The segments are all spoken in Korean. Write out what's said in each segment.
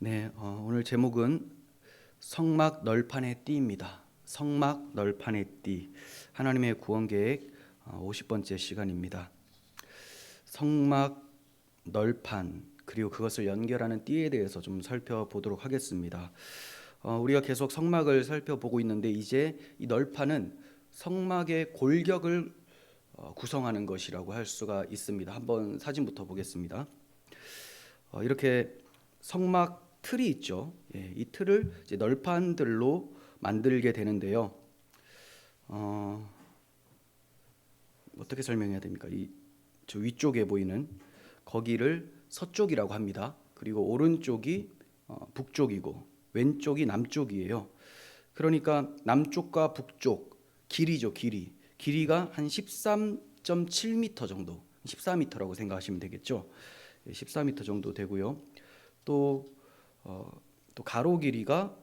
네, 오늘 제목은 성막 널판의 띠입니다. 성막 널판의 띠. 하나님의 구원 계획 50번째 시간입니다. 성막 널판 그리고 그것을 연결하는 띠에 대해서 좀 살펴보도록 하겠습니다. 우리가 계속 성막을 살펴보고 있는데 이제 이 널판은 성막의 골격을 구성하는 것이라고 할 수가 있습니다. 한번 사진부터 보겠습니다. 이렇게 성막 틀이 있죠. 이 틀을 이제 널판들로 만들게 되는데요. 어떻게 설명해야 됩니까? 저 위쪽에 보이는 거기를 서쪽이라고 합니다. 그리고 오른쪽이 북쪽이고 왼쪽이 남쪽이에요. 그러니까 남쪽과 북쪽 길이죠, 길이가 한 13.7m 정도, 14m라고 생각하시면 되겠죠. 14m 정도 되고요. 또 가로 길이가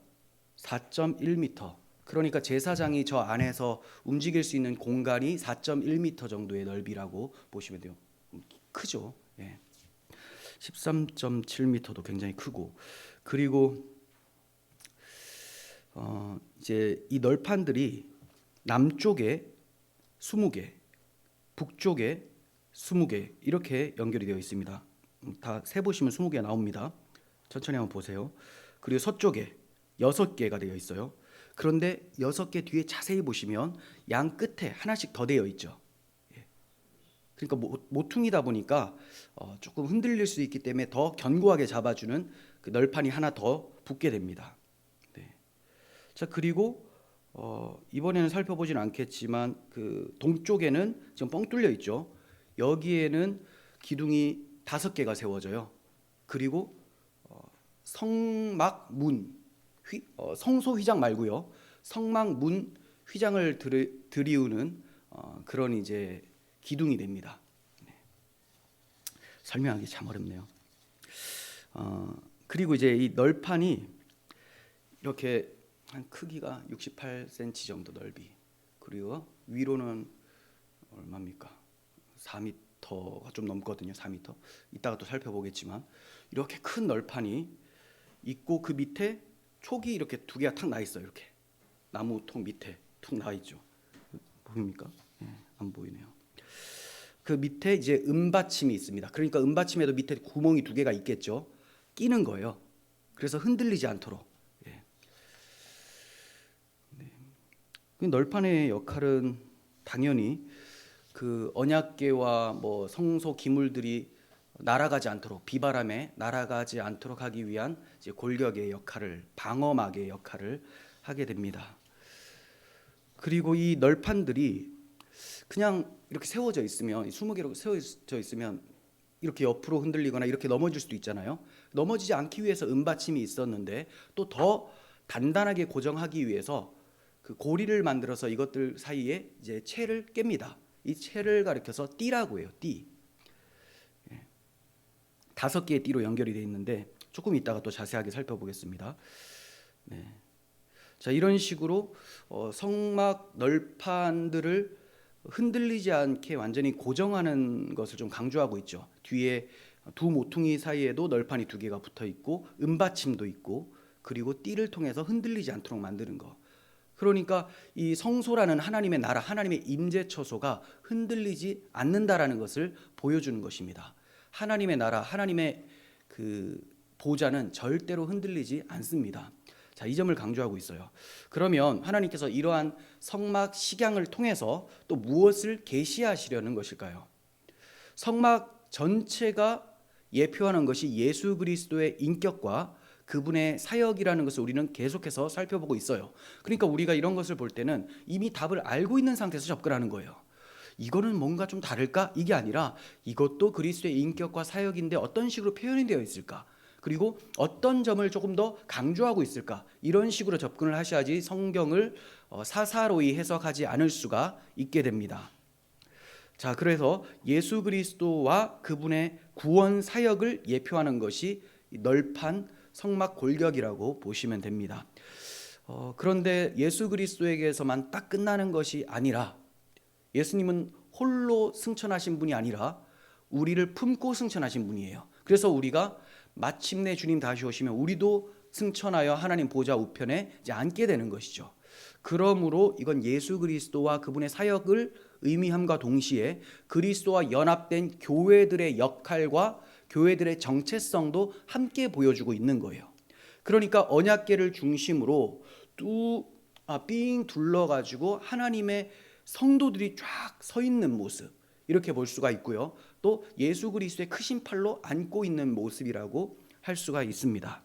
4.1m. 그러니까 제사장이 저 안에서 움직일 수 있는 공간이 4.1m 정도의 넓이라고 보시면 돼요. 크죠. 13.7m도 굉장히 크고, 그리고 이제 이 널판들이 남쪽에 20개, 북쪽에 20개 이렇게 연결이 되어 있습니다. 다 세보시면 20개 나옵니다. 천천히 한번 보세요. 그리고 서쪽에 6개가 되어 있어요. 그런데 6개 뒤에 자세히 보시면 양 끝에 하나씩 더 되어 있죠. 그러니까 모퉁이다 보니까 조금 흔들릴 수 있기 때문에 더 견고하게 잡아주는 그 널판이 하나 더 붙게 됩니다. 네. 자, 그리고 이번에는 살펴보진 않겠지만 그 동쪽에는 지금 뻥 뚫려 있죠. 여기에는 기둥이 5개가 세워져요. 그리고 성막 문, 성소 휘장 말고요. 성막 문 휘장을 들이우는 그런 이제 기둥이 됩니다. 네. 설명하기 참 어렵네요. 그리고 이제 이 널판이 이렇게 한 크기가 68cm 정도 넓이, 그리고 위로는 얼마입니까? 4m가 좀 넘거든요. 4m. 이따가 또 살펴보겠지만 이렇게 큰 널판이 있고 그 밑에 촉이 이렇게 2개가 탁 나 있어요. 이렇게 나무 통 밑에 툭 나 있죠. 보입니까? 안 보이네요. 그 밑에 이제 은받침이 있습니다. 그러니까 은받침에도 밑에 구멍이 2개가 있겠죠. 끼는 거예요. 그래서 흔들리지 않도록. 그 널판의 역할은 당연히 그 언약궤와 뭐 성소 기물들이 날아가지 않도록, 비바람에 날아가지 않도록 하기 위한 이제 골격의 역할을, 방어막의 역할을 하게 됩니다. 그리고 이 널판들이 그냥 이렇게 세워져 있으면, 20개로 세워져 있으면 이렇게 옆으로 흔들리거나 이렇게 넘어질 수도 있잖아요. 넘어지지 않기 위해서 은받침이 있었는데 또 더 단단하게 고정하기 위해서 그 고리를 만들어서 이것들 사이에 이제 채를 깹니다. 이 채를 가리켜서 띠라고 해요. 띠. 5개의 띠로 연결이 되어 있는데 조금 이따가 또 자세하게 살펴보겠습니다. 네. 자, 이런 식으로 성막 널판들을 흔들리지 않게 완전히 고정하는 것을 좀 강조하고 있죠. 뒤에 두 모퉁이 사이에도 널판이 2개가 붙어 있고 은받침도 있고, 그리고 띠를 통해서 흔들리지 않도록 만드는 거. 그러니까 이 성소라는 하나님의 나라, 하나님의 임재 처소가 흔들리지 않는다라는 것을 보여주는 것입니다. 하나님의 나라, 하나님의 그 보좌는 절대로 흔들리지 않습니다. 자, 이 점을 강조하고 있어요. 그러면 하나님께서 이러한 성막 식양을 통해서 또 무엇을 계시하시려는 것일까요? 성막 전체가 예표하는 것이 예수 그리스도의 인격과 그분의 사역이라는 것을 우리는 계속해서 살펴보고 있어요. 그러니까 우리가 이런 것을 볼 때는 이미 답을 알고 있는 상태에서 접근하는 거예요. 이거는 뭔가 좀 다를까? 이게 아니라 이것도 그리스도의 인격과 사역인데 어떤 식으로 표현이 되어 있을까? 그리고 어떤 점을 조금 더 강조하고 있을까? 이런 식으로 접근을 하셔야지 성경을 사사로이 해석하지 않을 수가 있게 됩니다. 자, 그래서 예수 그리스도와 그분의 구원 사역을 예표하는 것이 널판 성막 골격이라고 보시면 됩니다. 그런데 예수 그리스도에게서만 딱 끝나는 것이 아니라, 예수님은 홀로 승천하신 분이 아니라 우리를 품고 승천하신 분이에요. 그래서 우리가 마침내 주님 다시 오시면 우리도 승천하여 하나님 보좌 우편에 이제 앉게 되는 것이죠. 그러므로 이건 예수 그리스도와 그분의 사역을 의미함과 동시에 그리스도와 연합된 교회들의 역할과 교회들의 정체성도 함께 보여주고 있는 거예요. 그러니까 언약궤를 중심으로 삥 둘러가지고 하나님의 성도들이 쫙 서 있는 모습, 이렇게 볼 수가 있고요. 또 예수 그리스도의 크신 팔로 안고 있는 모습이라고 할 수가 있습니다.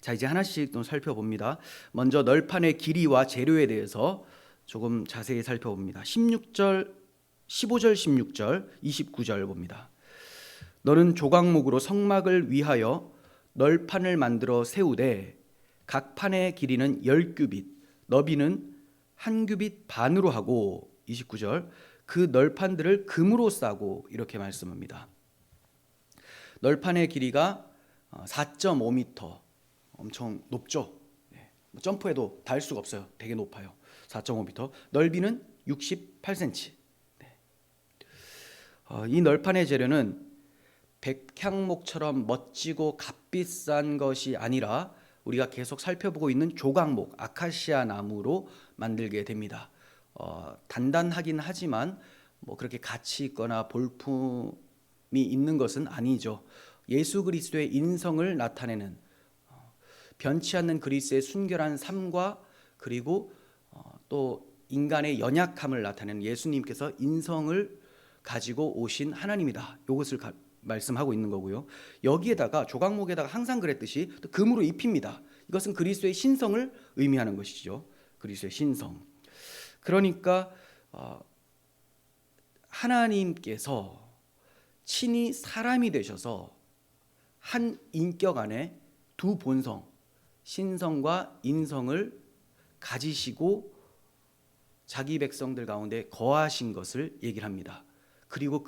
자, 이제 하나씩 또 살펴봅니다. 먼저 널판의 길이와 재료에 대해서 조금 자세히 살펴봅니다. 15절, 16절, 29절 봅니다. 너는 조각목으로 성막을 위하여 널판을 만들어 세우되 각 판의 길이는 10규빗, 너비는 1규빗 반으로 하고, 29절, 그 널판들을 금으로 싸고, 이렇게 말씀합니다. 널판의 길이가 4.5m, 엄청 높죠. 점프해도 닿을 수가 없어요. 되게 높아요. 4.5m. 넓이는 68cm. 이 널판의 재료는 백향목처럼 멋지고 값비싼 것이 아니라 우리가 계속 살펴보고 있는 조각목, 아카시아 나무로 만들게 됩니다. 단단하긴 하지만 뭐 그렇게 가치 있거나 볼품이 있는 것은 아니죠. 예수 그리스도의 인성을 나타내는, 변치 않는 그리스도의 순결한 삶과 그리고 또 인간의 연약함을 나타내는 예수님께서 인성을 가지고 오신 하나님이다. 이것을 말씀하고 있는 거고요. 여기에다가 조각목에다가 항상 그랬듯이 또 금으로 입힙니다. 이것은 그리스도의 신성을 의미하는 것이죠. 그리스도의 신성. 그러니까 하나님께서 친히 사람이 되셔서 한 인격 안에 두 본성, 신성과 인성을 가지시고 자기 백성들 가운데 거하신 것을 얘기를 합니다. 그리고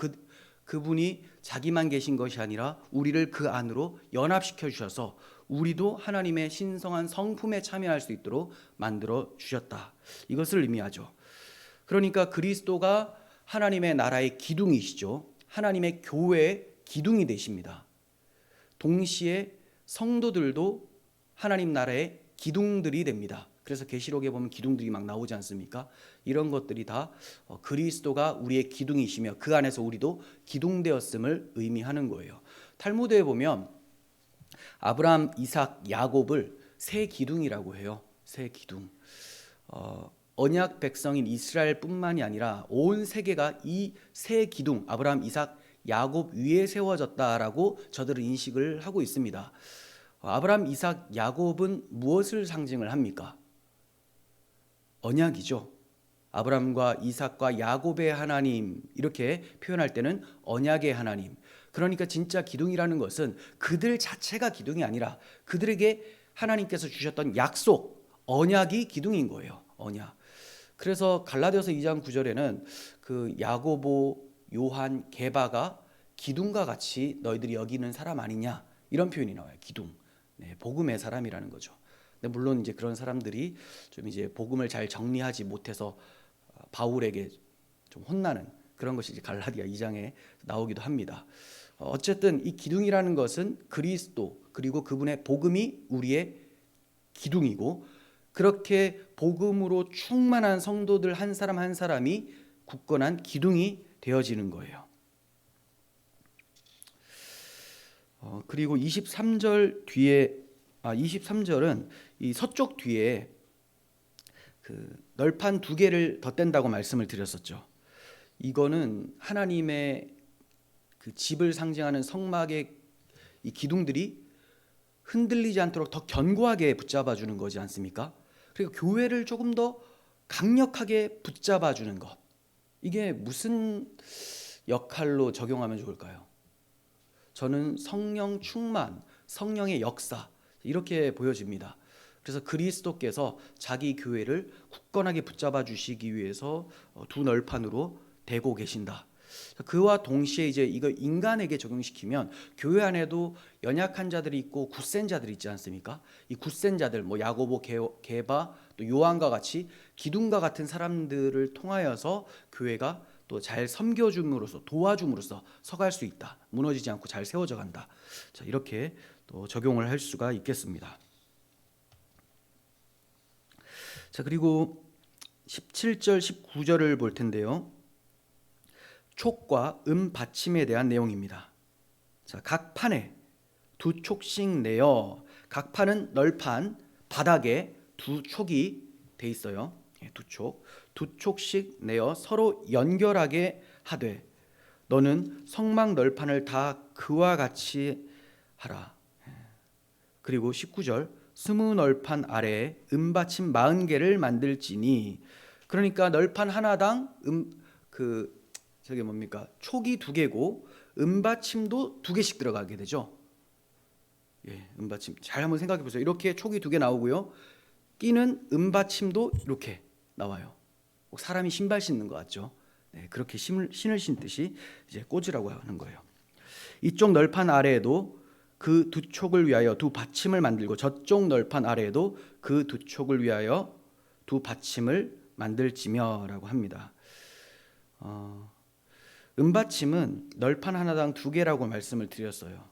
그분이 자기만 계신 것이 아니라 우리를 그 안으로 연합시켜 주셔서 우리도 하나님의 신성한 성품에 참여할 수 있도록 만들어 주셨다. 이것을 의미하죠. 그러니까 그리스도가 하나님의 나라의 기둥이시죠. 하나님의 교회의 기둥이 되십니다. 동시에 성도들도 하나님 나라의 기둥들이 됩니다. 그래서 계시록에 보면 기둥들이 막 나오지 않습니까? 이런 것들이 다 그리스도가 우리의 기둥이시며 그 안에서 우리도 기둥되었음을 의미하는 거예요. 탈무드에 보면 아브라함, 이삭, 야곱을 세 기둥이라고 해요. 세 기둥. 언약 백성인 이스라엘뿐만이 아니라 온 세계가 이 세 기둥, 아브라함, 이삭, 야곱 위에 세워졌다라고 저들은 인식을 하고 있습니다. 아브라함, 이삭, 야곱은 무엇을 상징을 합니까? 언약이죠. 아브라함과 이삭과 야곱의 하나님, 이렇게 표현할 때는 언약의 하나님. 그러니까 진짜 기둥이라는 것은 그들 자체가 기둥이 아니라 그들에게 하나님께서 주셨던 약속, 언약이 기둥인 거예요. 언약. 그래서 갈라디아서 2장 9절에는 그 야고보, 요한, 게바가 기둥과 같이 너희들이 여기는 사람 아니냐, 이런 표현이 나와요. 기둥. 네, 복음의 사람이라는 거죠. 근데 물론 이제 그런 사람들이 좀 이제 복음을 잘 정리하지 못해서 바울에게 좀 혼나는 그런 것이 이제 갈라디아 2장에 나오기도 합니다. 어쨌든 이 기둥이라는 것은 그리스도 그리고 그분의 복음이 우리의 기둥이고, 그렇게 복음으로 충만한 성도들 한 사람 한 사람이 굳건한 기둥이 되어지는 거예요. 그리고 23절 뒤에 23절은 이 서쪽 뒤에 그 널판 2개를 덧댄다고 말씀을 드렸었죠. 이거는 하나님의 그 집을 상징하는 성막의 이 기둥들이 흔들리지 않도록 더 견고하게 붙잡아 주는 거지 않습니까? 그리고 교회를 조금 더 강력하게 붙잡아 주는 것. 이게 무슨 역할로 적용하면 좋을까요? 저는 성령 충만, 성령의 역사, 이렇게 보여집니다. 그래서 그리스도께서 자기 교회를 굳건하게 붙잡아 주시기 위해서 두 널판으로 대고 계신다. 그와 동시에 이제 이거 인간에게 적용시키면 교회 안에도 연약한 자들이 있고 굳센 자들이 있지 않습니까? 이 굳센 자들, 뭐 야고보, 게바, 또 요한과 같이 기둥과 같은 사람들을 통하여서 교회가 또 잘 섬겨줌으로써 도와줌으로써 서갈 수 있다. 무너지지 않고 잘 세워져 간다. 자, 이렇게 또 적용을 할 수가 있겠습니다. 자, 그리고 17절 19절을 볼 텐데요. 촉과 받침에 대한 내용입니다. 자, 각 판에 2촉씩 내어, 각 판은 널판 바닥에 2촉이 돼 있어요. 2촉씩 내어 서로 연결하게 하되 너는 성막 널판을 다 그와 같이 하라. 그리고 19절 스무 널판 아래에 받침 40개를 만들지니, 그러니까 널판 하나당 저게 뭡니까? 촉이 2개고 받침도 2개씩 들어가게 되죠. 예, 받침 잘 한번 생각해 보세요. 이렇게 촉이 2개 나오고요. 끼는 받침도 이렇게 나와요. 사람이 신발 신는 것 같죠? 네, 그렇게 신을 신듯이 이제 꽂으라고 하는 거예요. 이쪽 널판 아래에도 그 2촉을 위하여 2받침을 만들고 저쪽 널판 아래에도 그 2촉을 위하여 2받침을 만들지며라고 합니다. 받침은 널판 하나당 2개라고 말씀을 드렸어요.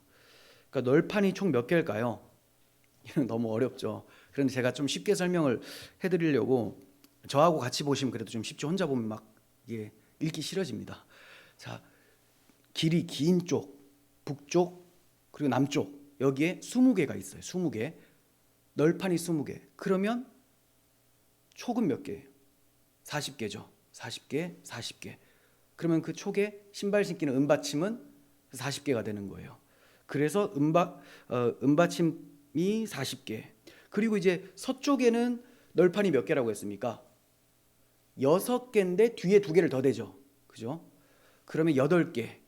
그러니까 널판이 총 몇 개일까요? 이건 너무 어렵죠. 그런데 제가 좀 쉽게 설명을 해드리려고, 저하고 같이 보시면 그래도 좀 쉽죠. 혼자 보면 막 이게 읽기 싫어집니다. 자, 길이 긴 쪽, 북쪽, 그리고 남쪽, 여기에 20개가 있어요. 20개. 널판이 20개. 그러면 촉은 몇 개예요? 40개죠. 40개, 40개. 그러면 그 촉에 신발 신기는 받침은 40개가 되는 거예요. 그래서 받침이 40개. 그리고 이제 서쪽에는 널판이 몇 개라고 했습니까? 6개인데 뒤에 2개를 더 대죠. 그죠? 그러면 8개.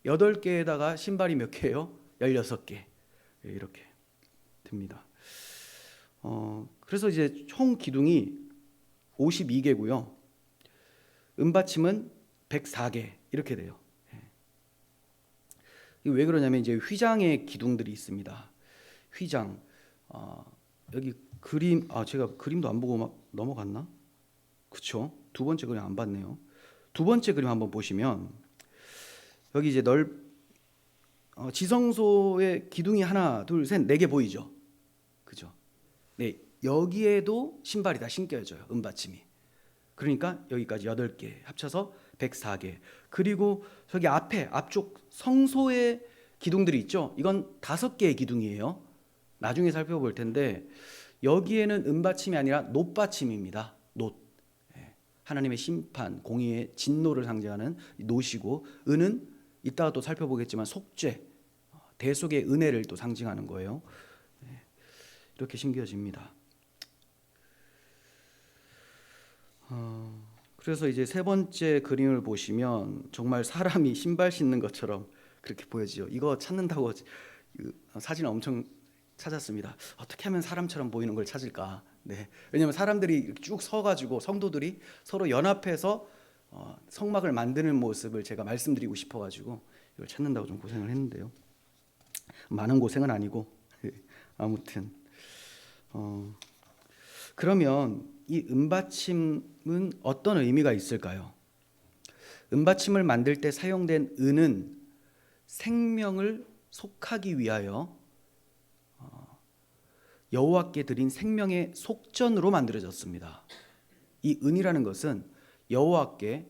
8개에다가 신발이 몇 개예요? 16개. 이렇게 됩니다. 그래서 이제 총 기둥이 52개고요. 받침은 104개 이렇게 돼요. 왜 그러냐면 이제 휘장의 기둥들이 있습니다. 휘장. 여기 그림, 제가 그림도 안 보고 막 넘어갔나? 그렇죠? 2번째 그림 안 봤네요. 2번째 그림 한번 보시면 여기 이제 지성소의 기둥이 하나, 둘, 셋, 4개 보이죠? 그죠? 네, 여기에도 신발이 다 신겨져요. 받침이. 그러니까 여기까지 8개 합쳐서 104개. 그리고 저기 앞쪽 성소의 기둥들이 있죠? 이건 5개의 기둥이에요. 나중에 살펴볼 텐데 여기에는 받침이 아니라 놋받침입니다. 놋. 하나님의 심판, 공의의 진노를 상징하는 놋이고, 은은 이따가 또 살펴보겠지만 속죄, 대속의 은혜를 또 상징하는 거예요. 이렇게 신겨집니다. 그래서 이제 3번째 그림을 보시면 정말 사람이 신발 신는 것처럼 그렇게 보여지죠. 이거 찾는다고 사진 엄청 찾았습니다. 어떻게 하면 사람처럼 보이는 걸 찾을까? 네, 왜냐하면 사람들이 쭉 서가지고 성도들이 서로 연합해서 성막을 만드는 모습을 제가 말씀드리고 싶어가지고 이걸 찾는다고 좀 고생을 했는데요. 많은 고생은 아니고 아무튼 그러면 이 받침은 어떤 의미가 있을까요? 받침을 만들 때 사용된 은은 생명을 속하기 위하여 여호와께 드린 생명의 속전으로 만들어졌습니다. 이 은이라는 것은 여호와께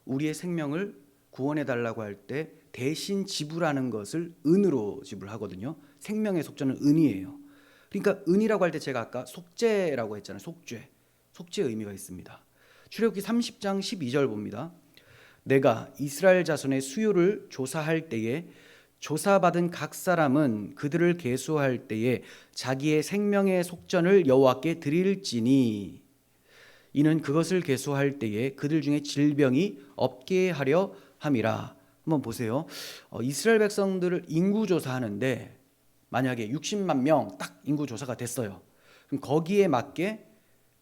우리의 생명을 구원해 달라고 할 때 대신 지불하는 것을 은으로 지불하거든요. 생명의 속전은 은이에요. 그러니까 은이라고 할 때 제가 아까 속죄라고 했잖아요. 속죄의 의미가 있습니다. 출애굽기 30장 12절 봅니다. 내가 이스라엘 자손의 수요를 조사할 때에 조사받은 각 사람은 그들을 계수할 때에 자기의 생명의 속전을 여호와께 드릴지니, 이는 그것을 계수할 때에 그들 중에 질병이 없게 하려 함이라. 한번 보세요. 이스라엘 백성들을 인구 조사하는데 만약에 60만 명 딱 인구 조사가 됐어요. 그럼 거기에 맞게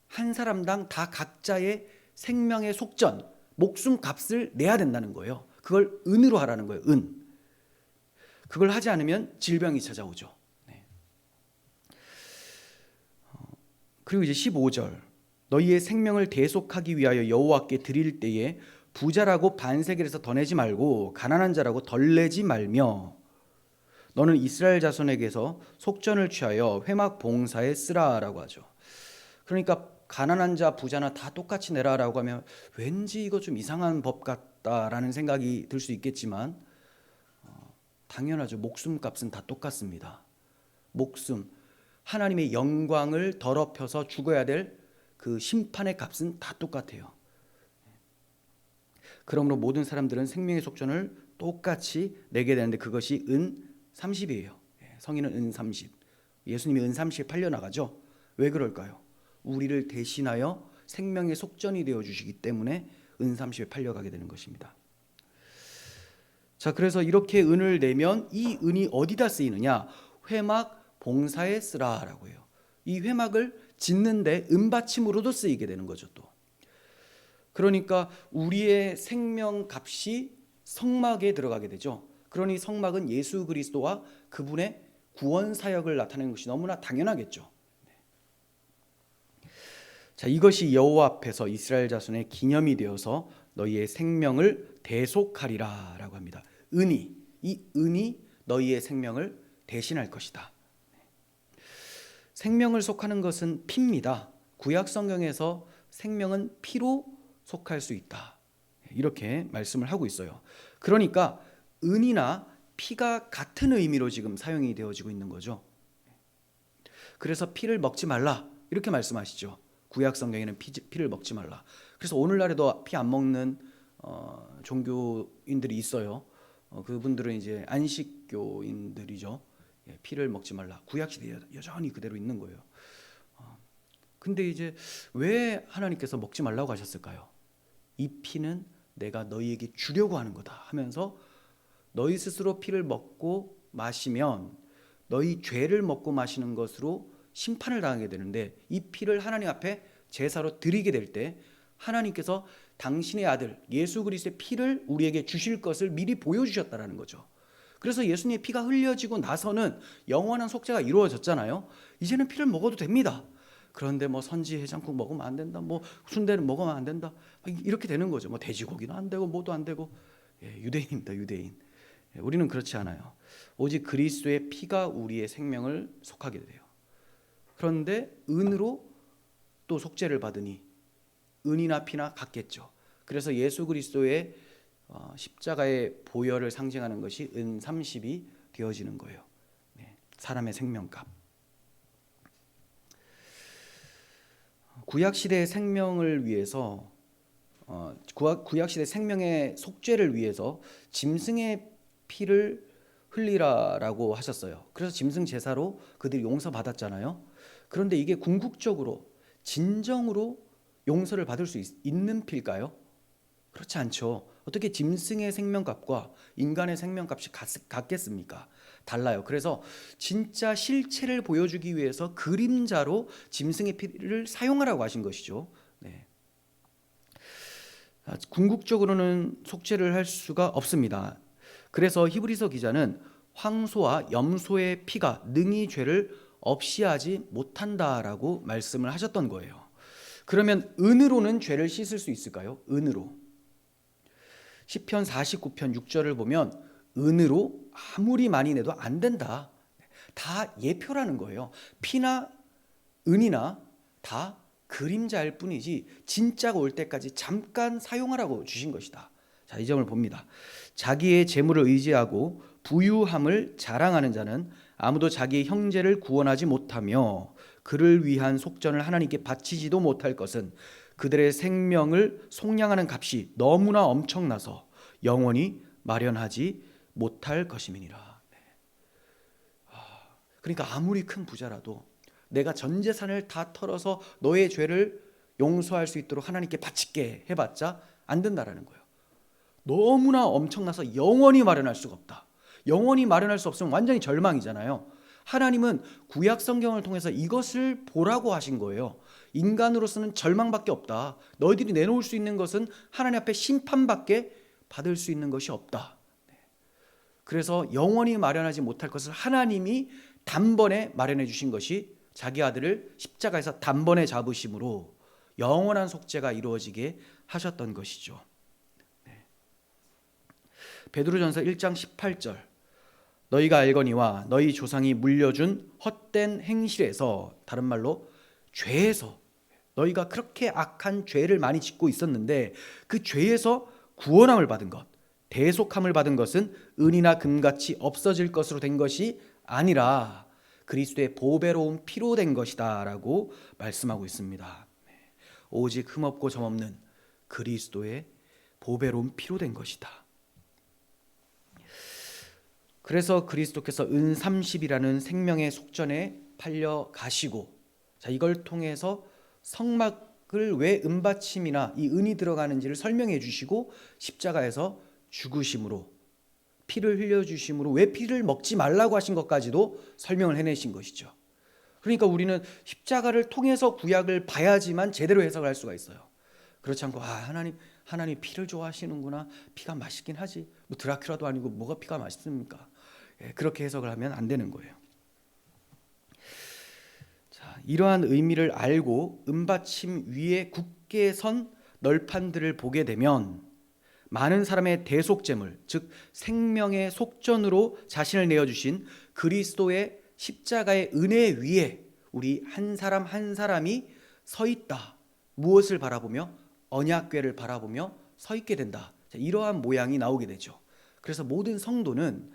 한 사람당 다 각자의 생명의 속전, 목숨 값을 내야 된다는 거예요. 그걸 은으로 하라는 거예요. 은. 그걸 하지 않으면 질병이 찾아오죠. 네. 그리고 이제 15절, 너희의 생명을 대속하기 위하여 여호와께 드릴 때에 부자라고 반세겔에서 더 내지 말고 가난한 자라고 덜 내지 말며 너는 이스라엘 자손에게서 속전을 취하여 회막 봉사에 쓰라라고 하죠. 그러니까 가난한 자 부자나 다 똑같이 내라라고 하면 왠지 이거 좀 이상한 법 같다라는 생각이 들 수 있겠지만 당연하죠. 목숨값은 다 똑같습니다. 목숨, 하나님의 영광을 더럽혀서 죽어야 될 그 심판의 값은 다 똑같아요. 그러므로 모든 사람들은 생명의 속전을 똑같이 내게 되는데 그것이 은 30이에요. 성인은 은 30. 예수님이 은 30에 팔려나가죠. 왜 그럴까요? 우리를 대신하여 생명의 속전이 되어주시기 때문에 은 30에 팔려가게 되는 것입니다. 자, 그래서 이렇게 은을 내면 이 은이 어디다 쓰이느냐? 회막 봉사에 쓰라라고 해요. 이 회막을 짓는데 은받침으로도 쓰이게 되는 거죠. 또 그러니까 우리의 생명값이 성막에 들어가게 되죠. 그러니 성막은 예수 그리스도와 그분의 구원 사역을 나타내는 것이 너무나 당연하겠죠. 자, 이것이 여호와 앞에서 이스라엘 자손의 기념이 되어서 너희의 생명을 대속하리라라고 합니다. 이 은이 너희의 생명을 대신할 것이다. 생명을 속하는 것은 피입니다. 구약 성경에서 생명은 피로 속할 수 있다. 이렇게 말씀을 하고 있어요. 그러니까 은이나 피가 같은 의미로 지금 사용이 되어지고 있는 거죠. 그래서 피를 먹지 말라 이렇게 말씀하시죠. 구약 성경에는 피를 먹지 말라. 그래서 오늘날에도 피 안 먹는 종교인들이 있어요. 그분들은 이제 안식교인들이죠. 피를 먹지 말라. 구약 시대에 여전히 그대로 있는 거예요. 근데 이제 왜 하나님께서 먹지 말라고 하셨을까요? 이 피는 내가 너희에게 주려고 하는 거다 하면서 너희 스스로 피를 먹고 마시면 너희 죄를 먹고 마시는 것으로 심판을 당하게 되는데 이 피를 하나님 앞에 제사로 드리게 될 때 하나님께서 당신의 아들 예수 그리스도의 피를 우리에게 주실 것을 미리 보여주셨다라는 거죠. 그래서 예수님의 피가 흘려지고 나서는 영원한 속죄가 이루어졌잖아요. 이제는 피를 먹어도 됩니다. 그런데 뭐 선지 해장국 먹으면 안 된다, 뭐 순대는 먹으면 안 된다, 이렇게 되는 거죠. 뭐 돼지고기는 안 되고 뭐도 안 되고. 유대인입니다, 유대인. 우리는 그렇지 않아요. 오직 그리스도의 피가 우리의 생명을 속하게 돼요. 그런데 은으로 또 속죄를 받으니 은이나 피나 같겠죠. 그래서 예수 그리스도의 십자가의 보혈을 상징하는 것이 은 30이 되어지는 거예요. 사람의 생명값. 구약 시대의 생명을 위해서 구약 시대 생명의 속죄를 위해서 짐승의 피를 흘리라라고 하셨어요. 그래서 짐승 제사로 그들이 용서받았잖아요. 그런데 이게 궁극적으로 진정으로 용서를 받을 수 있는 피일까요? 그렇지 않죠. 어떻게 짐승의 생명값과 인간의 생명값이 같겠습니까? 달라요. 그래서 진짜 실체를 보여주기 위해서 그림자로 짐승의 피를 사용하라고 하신 것이죠. 궁극적으로는 속죄를 할 수가 없습니다. 그래서 히브리서 기자는 황소와 염소의 피가 능히 죄를 없이 하지 못한다라고 말씀을 하셨던 거예요. 그러면 은으로는 죄를 씻을 수 있을까요? 은으로. 시편 49편 6절을 보면 은으로 아무리 많이 내도 안 된다. 다 예표라는 거예요. 피나 은이나 다 그림자일 뿐이지 진짜가 올 때까지 잠깐 사용하라고 주신 것이다. 자, 이 점을 봅니다. 자기의 재물을 의지하고 부유함을 자랑하는 자는 아무도 자기의 형제를 구원하지 못하며 그를 위한 속전을 하나님께 바치지도 못할 것은 그들의 생명을 속량하는 값이 너무나 엄청나서 영원히 마련하지 못할 것임이니라. 그러니까 아무리 큰 부자라도 내가 전 재산을 다 털어서 너의 죄를 용서할 수 있도록 하나님께 바칠게 해봤자 안 된다라는 거예요. 너무나 엄청나서 영원히 마련할 수가 없다. 영원히 마련할 수 없으면 완전히 절망이잖아요. 하나님은 구약 성경을 통해서 이것을 보라고 하신 거예요. 인간으로서는 절망밖에 없다. 너희들이 내놓을 수 있는 것은 하나님 앞에 심판밖에 받을 수 있는 것이 없다. 그래서 영원히 마련하지 못할 것을 하나님이 단번에 마련해 주신 것이 자기 아들을 십자가에서 단번에 잡으심으로 영원한 속죄가 이루어지게 하셨던 것이죠. 베드로전서 1장 18절 너희가 알거니와 너희 조상이 물려준 헛된 행실에서, 다른 말로 죄에서, 너희가 그렇게 악한 죄를 많이 짓고 있었는데 그 죄에서 구원함을 받은 것, 대속함을 받은 것은 은이나 금같이 없어질 것으로 된 것이 아니라 그리스도의 보배로운 피로 된 것이다 라고 말씀하고 있습니다. 오직 흠없고 점없는 그리스도의 보배로운 피로 된 것이다. 그래서 그리스도께서 은 30이라는 생명의 속전에 팔려 가시고, 자, 이걸 통해서 성막을 왜 은받침이나 이 은이 들어가는지를 설명해 주시고 십자가에서 죽으심으로, 피를 흘려주심으로 왜 피를 먹지 말라고 하신 것까지도 설명을 해내신 것이죠. 그러니까 우리는 십자가를 통해서 구약을 봐야지만 제대로 해석을 할 수가 있어요. 그렇지 않고 하나님 피를 좋아하시는구나, 피가 맛있긴 하지, 뭐 드라큘라도 아니고 뭐가 피가 맛있습니까? 그렇게 해석을 하면 안 되는 거예요. 자, 이러한 의미를 알고 은받침 위에 굳게 선 널판들을 보게 되면 많은 사람의 대속제물, 즉 생명의 속전으로 자신을 내어주신 그리스도의 십자가의 은혜 위에 우리 한 사람 한 사람이 서 있다. 무엇을 바라보며? 언약궤를 바라보며 서 있게 된다. 자, 이러한 모양이 나오게 되죠. 그래서 모든 성도는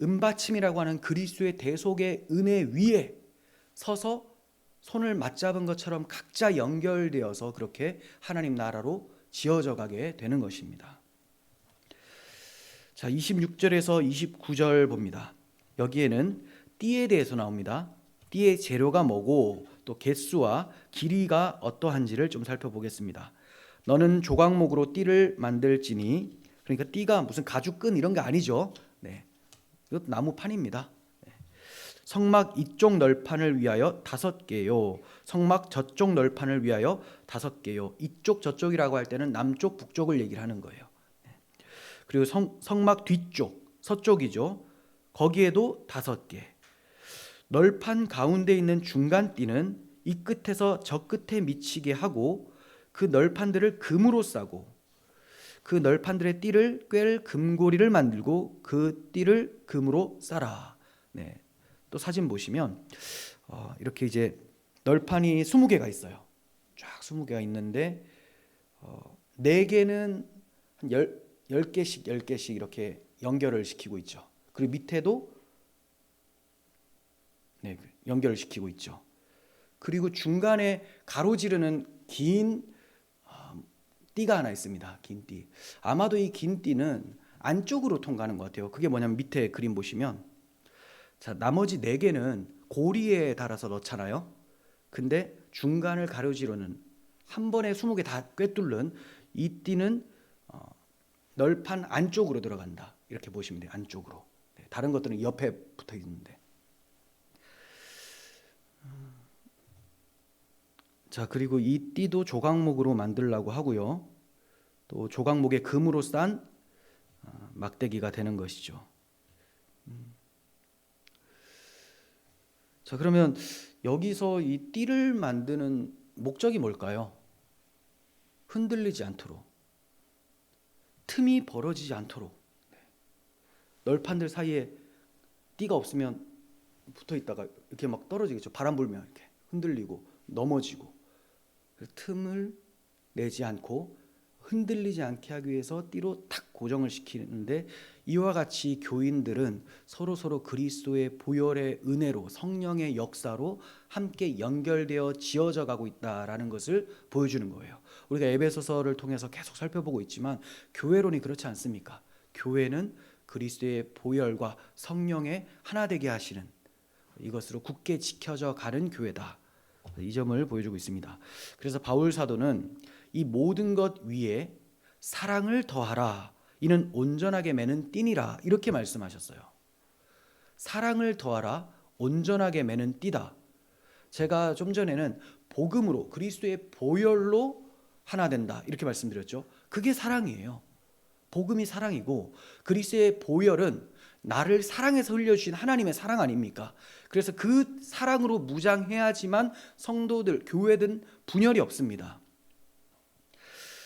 은받침이라고 하는 그리스도의 대속의 은혜 위에 서서 손을 맞잡은 것처럼 각자 연결되어서 그렇게 하나님 나라로 지어져 가게 되는 것입니다. 자, 26절에서 29절 봅니다. 여기에는 띠에 대해서 나옵니다. 띠의 재료가 뭐고 또 개수와 길이가 어떠한지를 좀 살펴보겠습니다. 너는 조각목으로 띠를 만들지니, 그러니까 띠가 무슨 가죽끈 이런 게 아니죠. 네, 이것 나무판입니다. 성막 이쪽 널판을 위하여 5개요, 성막 저쪽 널판을 위하여 5개요. 이쪽 저쪽이라고 할 때는 남쪽 북쪽을 얘기를 하는 거예요. 그리고 성막 뒤쪽 서쪽이죠. 거기에도 5개. 널판 가운데 있는 중간 띠는 이 끝에서 저 끝에 미치게 하고 그 널판들을 금으로 싸고 그 널판들의 띠를 꿰를 금고리를 만들고 그 띠를 금으로 싸라. 네. 또 사진 보시면 이렇게 이제 널판이 20개가 있어요. 쫙 20개가 있는데 4개는 한 10개씩 이렇게 연결을 시키고 있죠. 그리고 밑에도 연결을 시키고 있죠. 그리고 중간에 가로지르는 긴 띠가 하나 있습니다. 긴 띠. 아마도 이 긴 띠는 안쪽으로 통과하는 것 같아요. 그게 뭐냐면 밑에 그림 보시면, 자, 나머지 4개는 고리에 달아서 넣잖아요. 근데 중간을 가로지르는 한 번에 20개 다 꿰뚫는 이 띠는 널판 안쪽으로 들어간다. 이렇게 보시면 돼요. 안쪽으로. 다른 것들은 옆에 붙어 있는데. 자, 그리고 이 띠도 조각목으로 만들려고 하고요. 또 조각목에 금으로 싼 막대기가 되는 것이죠. 자, 그러면 여기서 이 띠를 만드는 목적이 뭘까요? 흔들리지 않도록, 틈이 벌어지지 않도록. 널판들 사이에 띠가 없으면 붙어 있다가 이렇게 막 떨어지겠죠. 바람 불면 이렇게 흔들리고 넘어지고. 틈을 내지 않고 흔들리지 않게 하기 위해서 띠로 탁 고정을 시키는데, 이와 같이 교인들은 서로 그리스도의 보혈의 은혜로, 성령의 역사로 함께 연결되어 지어져 가고 있다라는 것을 보여주는 거예요. 우리가 에베소서를 통해서 계속 살펴보고 있지만 교회론이 그렇지 않습니까? 교회는 그리스도의 보혈과 성령의 하나 되게 하시는 이것으로 굳게 지켜져 가는 교회다. 이 점을 보여주고 있습니다. 그래서 바울 사도는 이 모든 것 위에 사랑을 더하라. 이는 온전하게 매는 띠니라. 이렇게 말씀하셨어요. 사랑을 더하라. 온전하게 매는 띠다. 제가 좀 전에는 복음으로, 그리스도의 보혈로 하나 된다. 이렇게 말씀드렸죠. 그게 사랑이에요. 복음이 사랑이고 그리스도의 보혈은 나를 사랑해서 흘려주신 하나님의 사랑 아닙니까? 그래서 그 사랑으로 무장해야지만 성도들, 교회든 분열이 없습니다.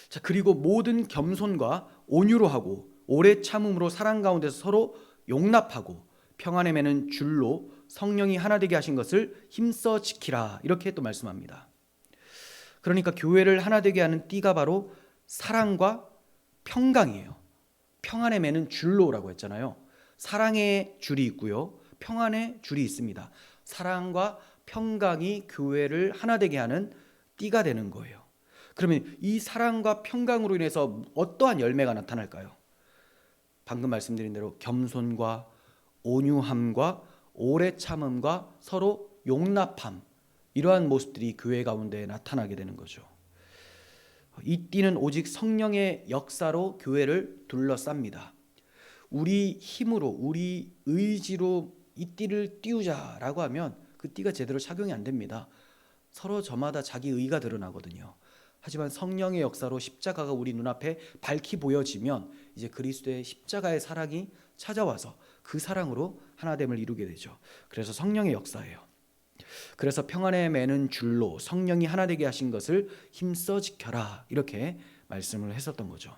자, 그리고 모든 겸손과 온유로 하고 오래 참음으로 사랑 가운데서 서로 용납하고 평안에 매는 줄로 성령이 하나 되게 하신 것을 힘써 지키라, 이렇게 또 말씀합니다. 그러니까 교회를 하나 되게 하는 띠가 바로 사랑과 평강이에요. 평안에 매는 줄로라고 했잖아요. 사랑의 줄이 있고요, 평안의 줄이 있습니다. 사랑과 평강이 교회를 하나 되게 하는 띠가 되는 거예요. 그러면 이 사랑과 평강으로 인해서 어떠한 열매가 나타날까요? 방금 말씀드린 대로 겸손과 온유함과 오래 참음과 서로 용납함, 이러한 모습들이 교회 가운데 나타나게 되는 거죠. 이 띠는 오직 성령의 역사로 교회를 둘러쌉니다. 우리 힘으로, 우리 의지로 이 띠를 띄우자라고 하면 그 띠가 제대로 착용이 안 됩니다. 서로 저마다 자기 의가 드러나거든요. 하지만 성령의 역사로 십자가가 우리 눈앞에 밝히 보여지면 이제 그리스도의 십자가의 사랑이 찾아와서 그 사랑으로 하나됨을 이루게 되죠. 그래서 성령의 역사예요. 그래서 평안에 매는 줄로 성령이 하나 되게 하신 것을 힘써 지켜라, 이렇게 말씀을 했었던 거죠.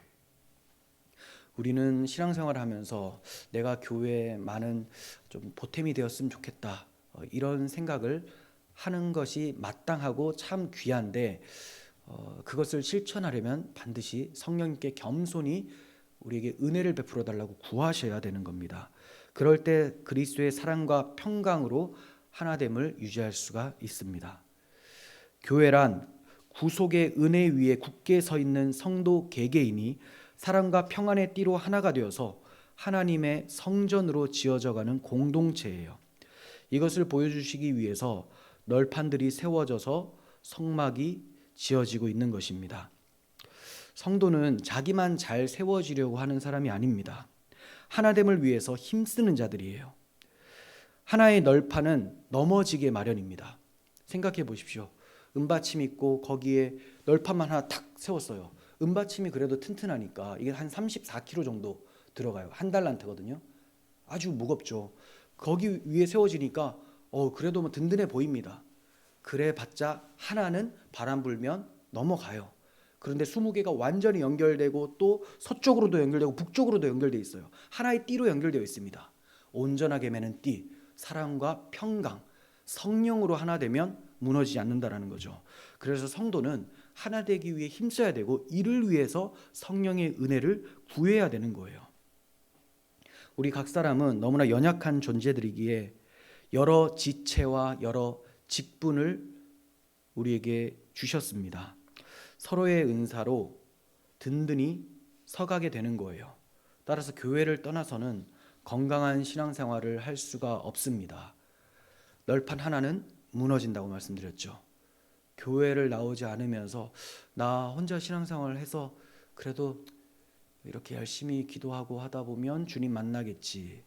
우리는 신앙생활을 하면서 내가 교회에 많은 좀 보탬이 되었으면 좋겠다, 이런 생각을 하는 것이 마땅하고 참 귀한데, 그것을 실천하려면 반드시 성령님께 겸손히 우리에게 은혜를 베풀어 달라고 구하셔야 되는 겁니다. 그럴 때 그리스도의 사랑과 평강으로 하나됨을 유지할 수가 있습니다. 교회란 구속의 은혜 위에 굳게 서 있는 성도 개개인이 사랑과 평안의 띠로 하나가 되어서 하나님의 성전으로 지어져가는 공동체예요. 이것을 보여주시기 위해서 널판들이 세워져서 성막이 지어지고 있는 것입니다. 성도는 자기만 잘 세워지려고 하는 사람이 아닙니다. 하나됨을 위해서 힘쓰는 자들이에요. 하나의 널판은 넘어지게 마련입니다. 생각해 보십시오. 은받침 있고 거기에 널판만 하나 탁 세웠어요. 은받침이 그래도 튼튼하니까 이게 한 34kg 정도 들어가요. 한 달란트거든요. 아주 무겁죠. 거기 위에 세워지니까 그래도 뭐 든든해 보입니다. 그래봤자 하나는 바람 불면 넘어가요. 그런데 20개가 완전히 연결되고 또 서쪽으로도 연결되고 북쪽으로도 연결되어 있어요. 하나의 띠로 연결되어 있습니다. 온전하게 매는 띠, 사랑과 평강, 성령으로 하나 되면 무너지지 않는다라는 거죠. 그래서 성도는 하나 되기 위해 힘써야 되고 이를 위해서 성령의 은혜를 구해야 되는 거예요. 우리 각 사람은 너무나 연약한 존재들이기에 여러 지체와 여러 직분을 우리에게 주셨습니다. 서로의 은사로 든든히 서가게 되는 거예요. 따라서 교회를 떠나서는 건강한 신앙생활을 할 수가 없습니다. 널판 하나는 무너진다고 말씀드렸죠. 교회를 나오지 않으면서 나 혼자 신앙생활을 해서 그래도 이렇게 열심히 기도하고 하다 보면 주님 만나겠지.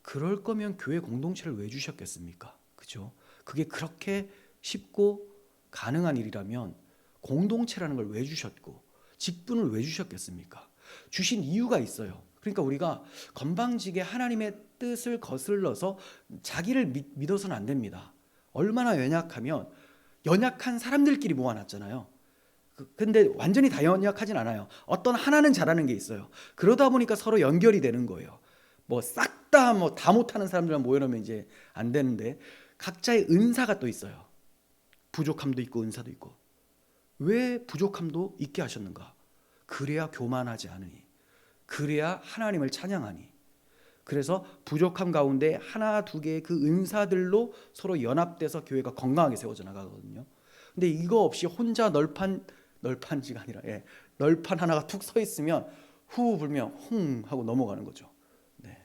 그럴 거면 교회 공동체를 왜 주셨겠습니까? 그죠? 그게 그렇게 쉽고 가능한 일이라면 공동체라는 걸 왜 주셨고 직분을 왜 주셨겠습니까? 주신 이유가 있어요. 그러니까 우리가 건방지게 하나님의 뜻을 거슬러서 자기를 믿어서는 안 됩니다. 얼마나 연약하면 연약한 사람들끼리 모아놨잖아요. 근데 완전히 다 연약하진 않아요. 어떤 하나는 잘하는 게 있어요. 그러다 보니까 서로 연결이 되는 거예요. 뭐 싹 다 다 못하는 사람들만 모여놓으면 이제 안 되는데 각자의 은사가 또 있어요. 부족함도 있고 은사도 있고. 왜 부족함도 있게 하셨는가? 그래야 교만하지 않으니, 그래야 하나님을 찬양하니. 그래서 부족함 가운데 하나 두 개의 그 은사들로 서로 연합돼서 교회가 건강하게 세워져 나가거든요. 근데 이거 없이 혼자 널판지가 아니라 널판 하나가 툭 서 있으면 후 불면 홍 하고 넘어가는 거죠. 네.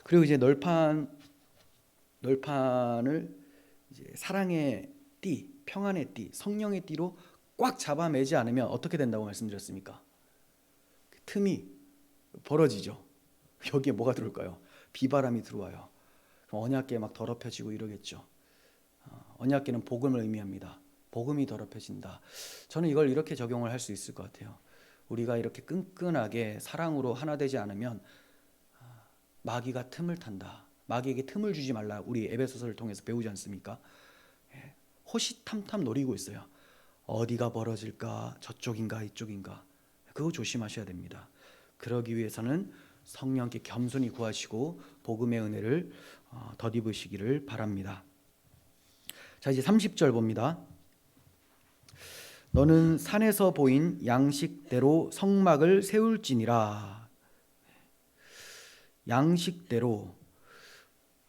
그리고 이제 널판을 이제 사랑의 띠, 평안의 띠, 성령의 띠로 꽉 잡아 매지 않으면 어떻게 된다고 말씀드렸습니까? 틈이 벌어지죠. 여기에 뭐가 들어올까요? 비바람이 들어와요. 언약궤 막 더럽혀지고 이러겠죠. 언약궤는 복음을 의미합니다. 복음이 더럽혀진다. 저는 이걸 이렇게 적용을 할 수 있을 것 같아요. 우리가 이렇게 끈끈하게 사랑으로 하나 되지 않으면 마귀가 틈을 탄다. 마귀에게 틈을 주지 말라. 우리 에베소서를 통해서 배우지 않습니까? 호시탐탐 노리고 있어요. 어디가 벌어질까? 저쪽인가 이쪽인가? 그거 조심하셔야 됩니다. 그러기 위해서는 성령께 겸손히 구하시고 복음의 은혜를 덧입으시기를 바랍니다. 자, 이제 30절 봅니다. 너는 산에서 보인 양식대로 성막을 세울지니라. 양식대로,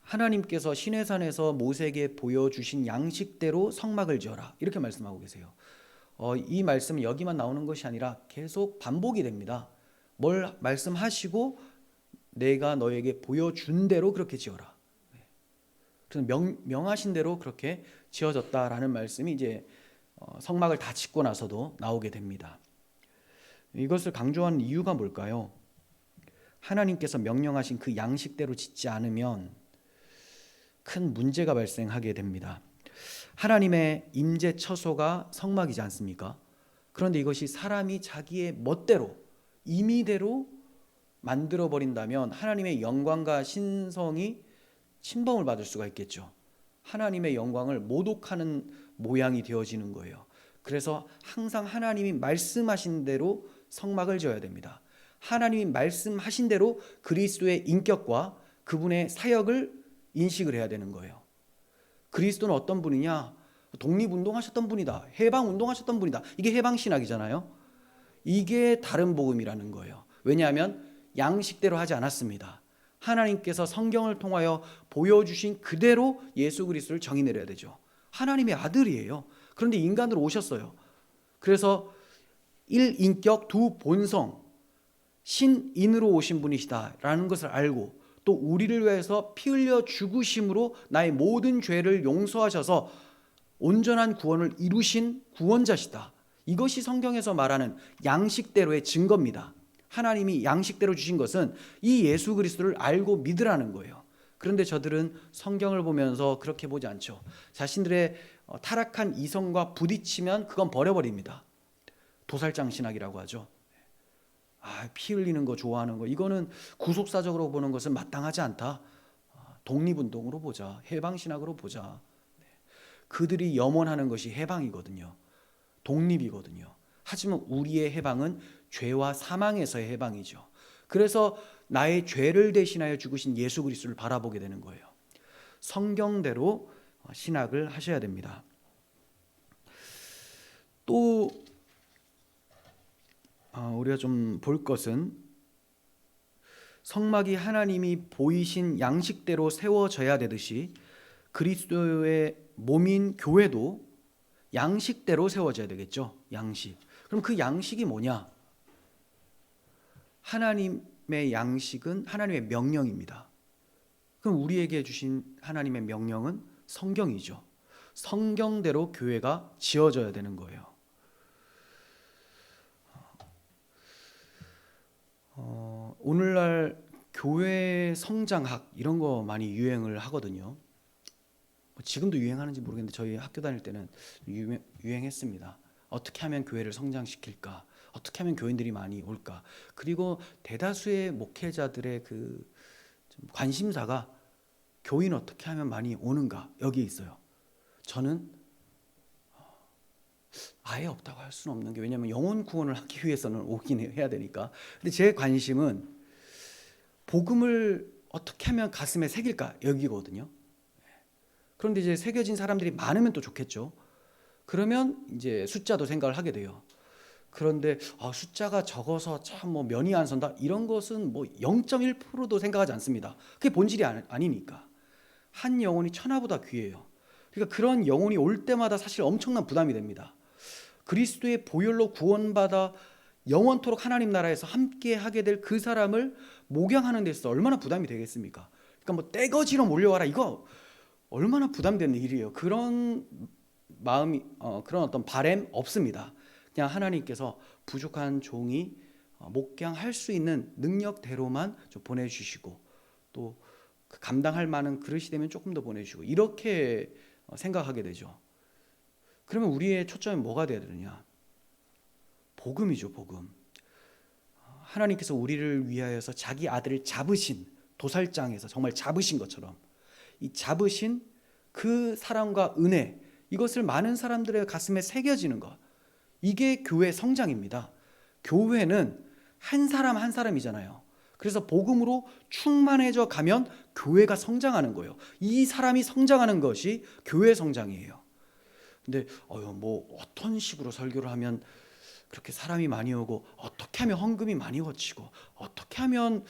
하나님께서 시내산에서 모세에게 보여주신 양식대로 성막을 지어라, 이렇게 말씀하고 계세요. 이 말씀은 여기만 나오는 것이 아니라 계속 반복이 됩니다. 뭘 말씀하시고 내가 너에게 보여준 대로 그렇게 지어라. 그래서 명하신 대로 그렇게 지어졌다라는 말씀이 이제 성막을 다 짓고 나서도 나오게 됩니다. 이것을 강조하는 이유가 뭘까요? 하나님께서 명령하신 그 양식대로 짓지 않으면 큰 문제가 발생하게 됩니다. 하나님의 임재 처소가 성막이지 않습니까? 그런데 이것이 사람이 자기의 멋대로 임의대로 만들어 버린다면 하나님의 영광과 신성이 침범을 받을 수가 있겠죠. 하나님의 영광을 모독하는 모양이 되어지는 거예요. 그래서 항상 하나님이 말씀하신 대로 성막을 지어야 됩니다. 하나님이 말씀하신 대로 그리스도의 인격과 그분의 사역을 인식을 해야 되는 거예요. 그리스도는 어떤 분이냐? 독립운동하셨던 분이다. 해방운동하셨던 분이다. 이게 해방신학이잖아요. 이게 다른 복음이라는 거예요. 왜냐하면 양식대로 하지 않았습니다. 하나님께서 성경을 통하여 보여주신 그대로 예수 그리스도를 정의 내려야 되죠. 하나님의 아들이에요. 그런데 인간으로 오셨어요. 그래서 1인격 2본성, 신인으로 오신 분이시다라는 것을 알고 또 우리를 위해서 피 흘려 죽으심으로 나의 모든 죄를 용서하셔서 온전한 구원을 이루신 구원자시다. 이것이 성경에서 말하는 양식대로의 증거입니다. 하나님이 양식대로 주신 것은 이 예수 그리스도를 알고 믿으라는 거예요. 그런데 저들은 성경을 보면서 그렇게 보지 않죠. 자신들의 타락한 이성과 부딪히면 그건 버려버립니다. 도살장 신학이라고 하죠. 피 흘리는 거 좋아하는 거, 이거는 구속사적으로 보는 것은 마땅하지 않다. 독립운동으로 보자, 해방신학으로 보자. 그들이 염원하는 것이 해방이거든요. 독립이거든요. 하지만 우리의 해방은 죄와 사망에서의 해방이죠. 그래서 나의 죄를 대신하여 죽으신 예수 그리스도를 바라보게 되는 거예요. 성경대로 신학을 하셔야 됩니다. 또 우리가 좀 볼 것은 성막이 하나님이 보이신 양식대로 세워져야 되듯이 그리스도의 몸인 교회도 양식대로 세워져야 되겠죠. 양식. 그럼 그 양식이 뭐냐? 하나님의 양식은 하나님의 명령입니다. 그럼 우리에게 주신 하나님의 명령은 성경이죠. 성경대로 교회가 지어져야 되는 거예요. 오늘날 교회 성장학 이런 거 많이 유행을 하거든요. 지금도 유행하는지 모르겠는데 저희 학교 다닐 때는 유행했습니다. 어떻게 하면 교회를 성장시킬까? 어떻게 하면 교인들이 많이 올까? 그리고 대다수의 목회자들의 그 관심사가 교인 어떻게 하면 많이 오는가, 여기에 있어요. 저는 아예 없다고 할 수는 없는 게, 왜냐하면 영혼 구원을 하기 위해서는 오긴 해야 되니까. 근데 제 관심은 복음을 어떻게 하면 가슴에 새길까, 여기거든요. 그런데 이제 새겨진 사람들이 많으면 또 좋겠죠. 그러면 이제 숫자도 생각을 하게 돼요. 그런데 숫자가 적어서 참 뭐 면이 안 선다, 이런 것은 뭐 0.1%도 생각하지 않습니다. 그게 본질이 아니니까. 한 영혼이 천하보다 귀해요. 그러니까 그런 영혼이 올 때마다 사실 엄청난 부담이 됩니다. 그리스도의 보혈로 구원받아 영원토록 하나님 나라에서 함께 하게 될 그 사람을 목양하는 데 있어서 얼마나 부담이 되겠습니까? 그러니까 뭐 떼거지로 몰려와라, 이거 얼마나 부담되는 일이에요. 그런 마음이 그런 어떤 바램 없습니다. 그냥 하나님께서 부족한 종이 목양할 수 있는 능력대로만 좀 보내주시고, 또 감당할 만한 그릇이 되면 조금 더 보내주시고, 이렇게 생각하게 되죠. 그러면 우리의 초점이 뭐가 되어야 되느냐? 복음이죠, 복음. 하나님께서 우리를 위하여서 자기 아들을 잡으신, 도살장에서 정말 잡으신 것처럼 이 잡으신 그 사랑과 은혜, 이것을 많은 사람들의 가슴에 새겨지는 것, 이게 교회 성장입니다. 교회는 한 사람 한 사람이잖아요. 그래서 복음으로 충만해져 가면 교회가 성장하는 거예요. 이 사람이 성장하는 것이 교회 성장이에요. 근데 뭐 어떤 식으로 설교를 하면 그렇게 사람이 많이 오고, 어떻게 하면 헌금이 많이 거치고, 어떻게 하면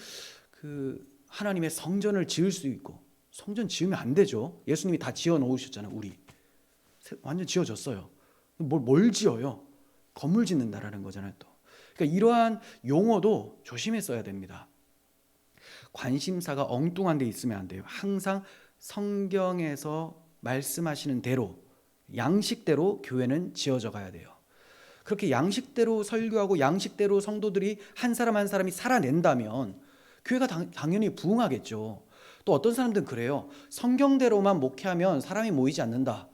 그 하나님의 성전을 지을 수 있고. 성전 지으면 안 되죠. 예수님이 다 지어 놓으셨잖아요. 우리 완전 지어졌어요. 뭘 지어요? 건물 짓는다라는 거잖아요. 또 그러니까 이러한 용어도 조심해 써야 됩니다. 관심사가 엉뚱한 데 있으면 안 돼요. 항상 성경에서 말씀하시는 대로, 양식대로 교회는 지어져 가야 돼요. 그렇게 양식대로 설교하고 양식대로 성도들이 한 사람 한 사람이 살아낸다면 교회가 당연히 부흥하겠죠. 또 어떤 사람들은 그래요. 성경대로만 목회하면 사람이 모이지 않는다.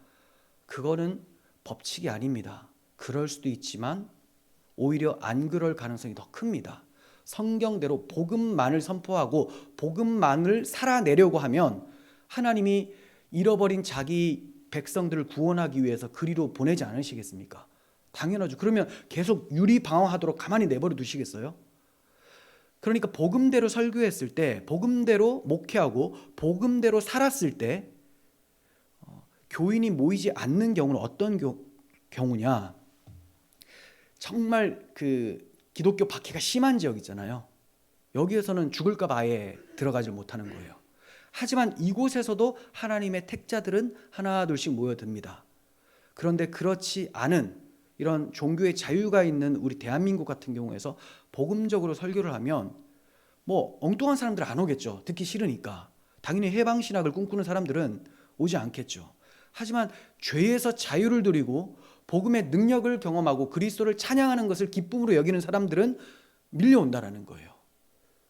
그거는 법칙이 아닙니다. 그럴 수도 있지만 오히려 안 그럴 가능성이 더 큽니다. 성경대로 복음만을 선포하고 복음만을 살아내려고 하면 하나님이 잃어버린 자기 백성들을 구원하기 위해서 그리로 보내지 않으시겠습니까? 당연하죠. 그러면 계속 유리방황하도록 가만히 내버려 두시겠어요? 그러니까 복음대로 설교했을 때, 복음대로 목회하고 복음대로 살았을 때 교인이 모이지 않는 경우는 어떤 경우냐? 정말 그 기독교 박해가 심한 지역 있잖아요. 여기에서는 죽을까 봐 아예 들어가지 못하는 거예요. 하지만 이곳에서도 하나님의 택자들은 하나 둘씩 모여듭니다. 그런데 그렇지 않은 이런 종교의 자유가 있는 우리 대한민국 같은 경우에서 복음적으로 설교를 하면 뭐 엉뚱한 사람들 안 오겠죠. 듣기 싫으니까. 당연히 해방신학을 꿈꾸는 사람들은 오지 않겠죠. 하지만 죄에서 자유를 누리고 복음의 능력을 경험하고 그리스도를 찬양하는 것을 기쁨으로 여기는 사람들은 밀려온다라는 거예요.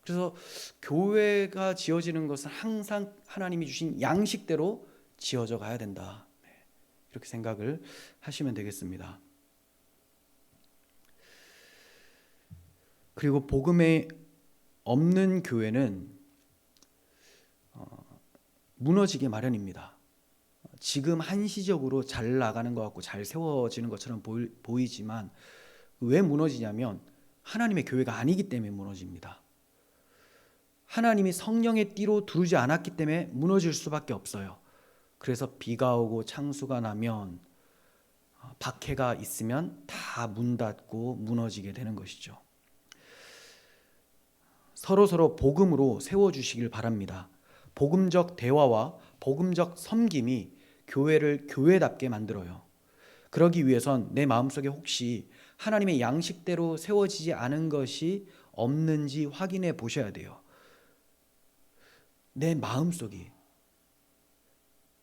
그래서 교회가 지어지는 것은 항상 하나님이 주신 양식대로 지어져 가야 된다. 이렇게 생각을 하시면 되겠습니다. 그리고 복음에 없는 교회는 무너지게 마련입니다. 지금 한시적으로 잘 나가는 것 같고 잘 세워지는 것처럼 보이지만 왜 무너지냐면 하나님의 교회가 아니기 때문에 무너집니다. 하나님이 성령의 띠로 두르지 않았기 때문에 무너질 수밖에 없어요. 그래서 비가 오고 창수가 나면 박해가 있으면 다 문 닫고 무너지게 되는 것이죠. 서로 복음으로 세워주시길 바랍니다. 복음적 대화와 복음적 섬김이 교회를 교회답게 만들어요. 그러기 위해선 내 마음속에 혹시 하나님의 양식대로 세워지지 않은 것이 없는지 확인해 보셔야 돼요. 내 마음속이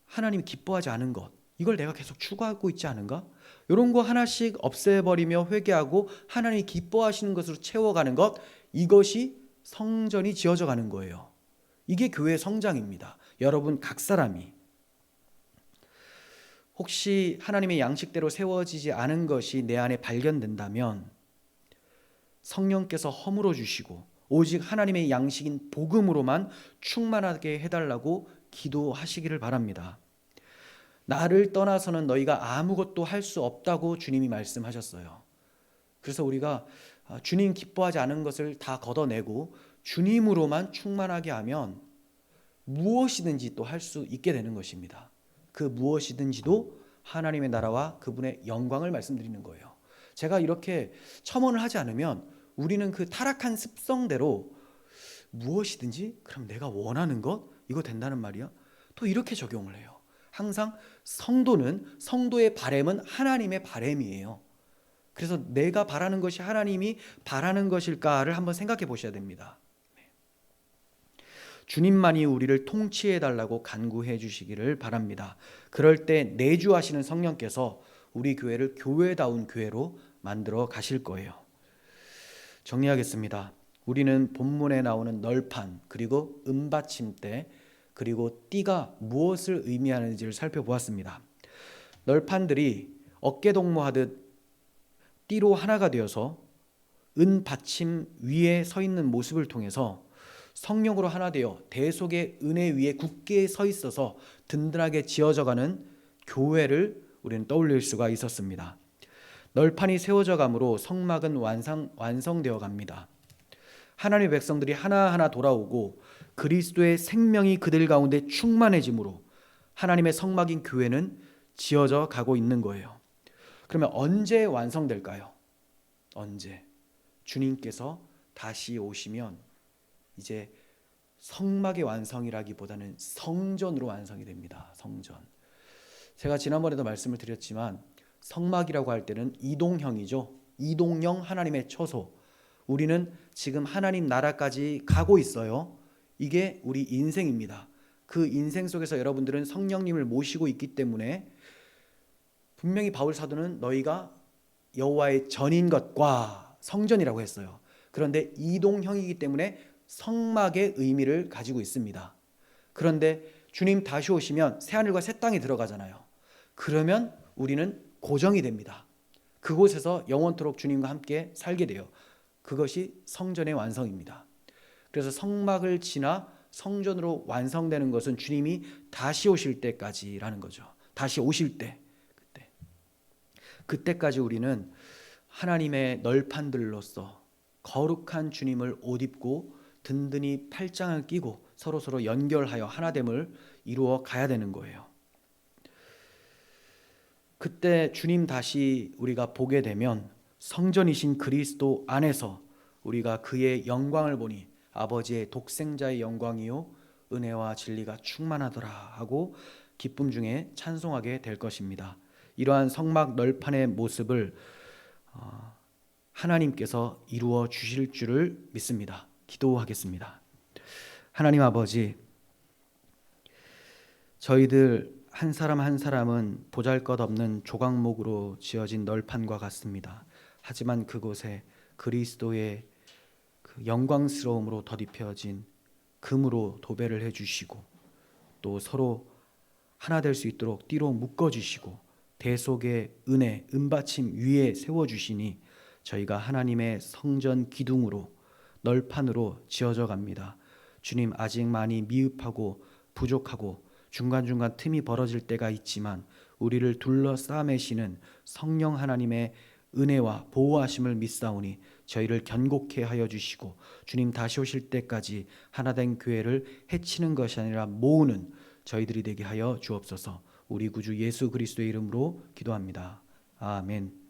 하나님이 기뻐하지 않은 것, 이걸 내가 계속 추구하고 있지 않은가? 이런 거 하나씩 없애버리며 회개하고 하나님이 기뻐하시는 것으로 채워가는 것, 이것이 성전이 지어져 가는 거예요. 이게 교회의 성장입니다. 여러분 각 사람이 혹시 하나님의 양식대로 세워지지 않은 것이 내 안에 발견된다면 성령께서 허물어 주시고 오직 하나님의 양식인 복음으로만 충만하게 해달라고 기도하시기를 바랍니다. 나를 떠나서는 너희가 아무것도 할 수 없다고 주님이 말씀하셨어요. 그래서 우리가 주님 기뻐하지 않은 것을 다 걷어내고 주님으로만 충만하게 하면 무엇이든지 또 할 수 있게 되는 것입니다. 그 무엇이든지도 하나님의 나라와 그분의 영광을 말씀드리는 거예요. 제가 이렇게 첨언을 하지 않으면 우리는 그 타락한 습성대로 무엇이든지 그럼 내가 원하는 것 이거 된다는 말이야? 또 이렇게 적용을 해요. 항상 성도의 바램은 하나님의 바램이에요. 그래서 내가 바라는 것이 하나님이 바라는 것일까를 한번 생각해 보셔야 됩니다. 주님만이 우리를 통치해 달라고 간구해 주시기를 바랍니다. 그럴 때 내주하시는 성령께서 우리 교회를 교회다운 교회로 만들어 가실 거예요. 정리하겠습니다. 우리는 본문에 나오는 널판 그리고 은받침대 그리고 띠가 무엇을 의미하는지를 살펴보았습니다. 널판들이 어깨동무하듯 띠로 하나가 되어서 은받침 위에 서 있는 모습을 통해서 성령으로 하나 되어 대속의 은혜 위에 굳게 서 있어서 든든하게 지어져가는 교회를 우리는 떠올릴 수가 있었습니다. 널판이 세워져 가므로 성막은 완성되어 갑니다. 하나님의 백성들이 하나하나 돌아오고 그리스도의 생명이 그들 가운데 충만해짐으로 하나님의 성막인 교회는 지어져 가고 있는 거예요. 그러면 언제 완성될까요? 언제? 주님께서 다시 오시면 이제 성막의 완성이라기보다는 성전으로 완성이 됩니다. 성전. 제가 지난번에도 말씀을 드렸지만 성막이라고 할 때는 이동형이죠. 이동형 하나님의 처소. 우리는 지금 하나님 나라까지 가고 있어요. 이게 우리 인생입니다. 그 인생 속에서 여러분들은 성령님을 모시고 있기 때문에 분명히 바울 사도는 너희가 여호와의 전인 것과 성전이라고 했어요. 그런데 이동형이기 때문에 성막의 의미를 가지고 있습니다. 그런데 주님 다시 오시면 새하늘과 새 땅이 들어가잖아요. 그러면 우리는 고정이 됩니다. 그곳에서 영원토록 주님과 함께 살게 돼요. 그것이 성전의 완성입니다. 그래서 성막을 지나 성전으로 완성되는 것은 주님이 다시 오실 때까지라는 거죠. 다시 오실 때, 그때까지 우리는 하나님의 널판들로서 거룩한 주님을 옷 입고 든든히 팔짱을 끼고 서로 연결하여 하나됨을 이루어 가야 되는 거예요. 그때 주님 다시 우리가 보게 되면 성전이신 그리스도 안에서 우리가 그의 영광을 보니 아버지의 독생자의 영광이요 은혜와 진리가 충만하더라 하고 기쁨 중에 찬송하게 될 것입니다. 이러한 성막 널판의 모습을 하나님께서 이루어 주실 줄을 믿습니다. 기도하겠습니다. 하나님 아버지, 저희들 한 사람 한 사람은 보잘것없는 조각목으로 지어진 널판과 같습니다. 하지만 그곳에 그리스도의 그 영광스러움으로 덧입혀진 금으로 도배를 해주시고 또 서로 하나 될 수 있도록 띠로 묶어주시고 대속의 은혜, 은받침 위에 세워주시니 저희가 하나님의 성전 기둥으로 널판으로 지어져 갑니다. 주님, 아직 많이 미흡하고 부족하고 중간중간 틈이 벌어질 때가 있지만 우리를 둘러싸매시는 성령 하나님의 은혜와 보호하심을 믿사오니 저희를 견고케 하여 주시고 주님 다시 오실 때까지 하나된 교회를 해치는 것이 아니라 모으는 저희들이 되게 하여 주옵소서. 우리 구주 예수 그리스도의 이름으로 기도합니다. 아멘.